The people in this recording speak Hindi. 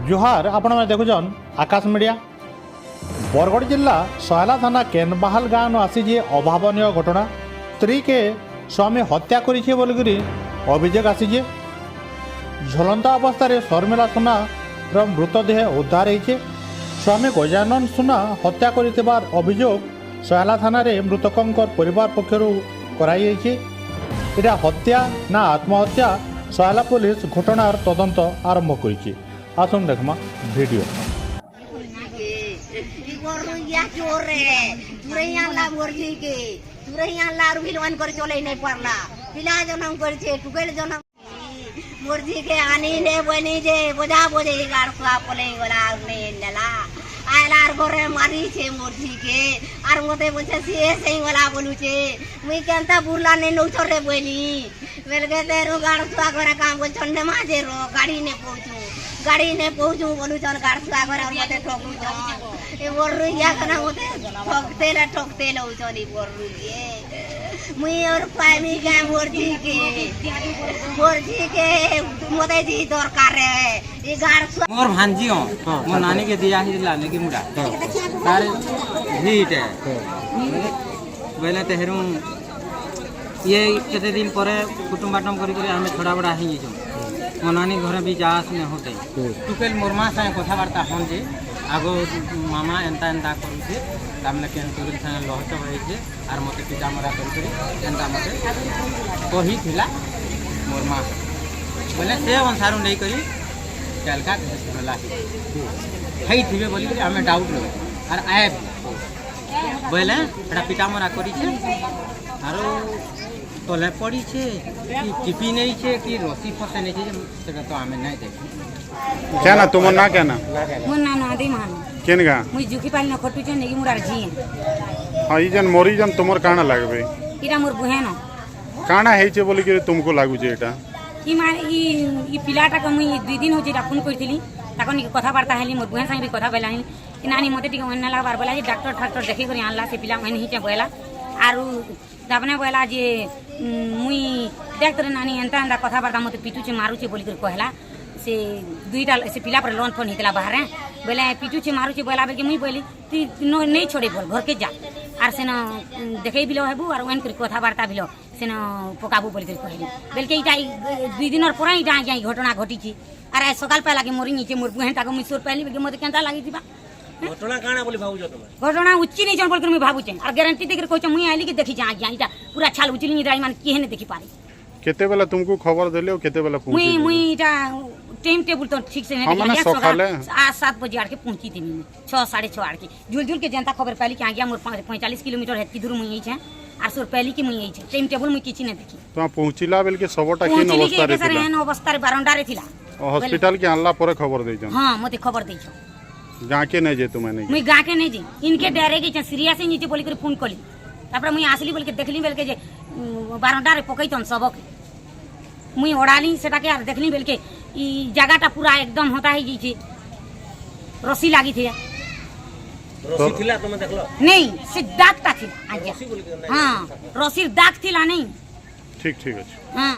जुहार आपण मैंने देखुन आकाश मीडिया बरगढ़ जिला सयला थाना केनबाहाल गाँव आसी अभावन घटना स्त्री के स्वामी हत्या करिछे बोलिकरी अभियोग आसीजे झुलंता अवस्था शर्मिला सुना मृतदेह उद्धार होइछे। स्वामी गजानन सुना हत्या करिथिबार अभियोग सयला थाना रे मृतकंकर परिवार पक्षरु कराई होइछे। एटा हत्या ना आत्महत्या सयला पुलिस घटनार तदंत आरंभ करिछे। आसुन देखमा वीडियो। मुर्जी के आनी ने बनी जे बोझा बोझे गाड़ खुआ पले वाला ने नला आयलार घरे मारी छे मुर्जी के आर मोते बोझे से सही वाला बोलू छे मुई केनता बुरला ने नो छोरे बोली बेल के तेरो गाड़ खुआ घरे काम को छन्ने माजे रो गाड़ी ने पहुंचू बोलू चन गाड़ खुआ घरे और मोते ठोकू ए बोरु या कना मोते ठोकते लो चली बोरु ये मुई और पामी के मुर्जी के मोते जी दरकार है ये गाड़ मोर भांजी हो मोर नानी के दिया ही लाने की मुड़ा तार हीट है बेले तेहरू ये केते दिन परे कुटुंबाटम करी करी हमें छोड़ा बड़ा ही जो मोर नानी घरे भी जास ने होते टुकेल मोर मां से कथा वार्ता होन जे आगो मामा एंता एंता करूछे तामने केन तुरिल थाने लहच होइछे आर मते पिता मरा करी एंता मते कही थिला मोर मां बोले से अनुसार नहीं करी चलका भेला हई थिबे बोली हमें डाउट लो आर आए बोले एटा पिता मरा करी छे आरो तले पड़ी छे कि टिपी नहीं छे कि रसी फसे नहीं छे सेटा तो हमें नहीं देखी क्या ना तुम ना क्या ना मुन्ना ना दे मान केन गा मुई जुकी पाली न खटु छे नेगी मुरार जी हां ई जन मोरी जन तुमर काना लागबे इरा मोर बहन काना हेइ छे बोली कि तुमको लागु छे एटा ई मान ई पिलाटा के मुई 2 दिन हो जे फोन करथिली ताकनी कथा वार्ता हेली मोर बहन संग भी कथा बेलानी कि नानी मते टिके मन लागबार बोला जे डॉक्टर देखे करी आनला से पिला मन ही चे बोला आरु दाबने बोला जे मुई देख तोरे नानी एंता एंता कथा वार्ता मते पिटू छे मारू छे बोली कर कहला से दुईटा से पिला पर लोन फोन हितला बाहर बोले पिटू छे मारू छे बोला बेल के मुई बोली ती नहीं छोड़े बोल घर के जा आर से न देखै बिलो हेबू आर ओन कर कथा वार्ता बिलो से न पकाबू बोली कर कहली बेल के इटा 2 दिन और पुरा इटा आई घटना घटी छी आर सकाल पहला के मोरी नीचे मोर बहन ताको मिसोर पहली बेल के मते केंता लागि दिबा घटना काना बोली भाऊ जो तुम घटना उच्ची नहीं जन बोल कर मैं भाबू छे और गारंटी देकर कहछ मुई आइली के देखि जा इटा पूरा छाल उचली नहीं राई मान केहने देखि पारी केते बेला तुमको खबर देले केते बेला पहुंची मुई इटा टाइम टेबल तो ठीक से नहीं देखा सकाल 8-7 बजे आके पहुंची थी 6-6:30 आके झुल के जनता खबर पहली कि आ गया मोर 45 किलोमीटर हेतकी दूर मुई छे आर सोर पहली की मुई छे टाइम टेबल मुई किछि नहीं देखी तो पहुंचीला बेल के सबटा केन अवस्था रे सर एन अवस्था रे बारंडा रे थिला हॉस्पिटल के आनला पर खबर दे छ हां मते खबर दे छ गा के नहीं जे तुम नहीं मुई गा के नहीं जी इनके डरे के सीरियस नीचे बोली कर फोन कली तापर मुई आसली बोल के देखली बेल के जे बारंडा रे पकैतन सबक मुई ओडाली सेटा के यार देखली बेल के ई जगहटा पूरा एकदम होता है जी रस्सी लागी थी रसी थिला तुम देखलो नहीं से दाग ता थी हां रस्सी दाग थिला नहीं ठीक ठीक अछि हां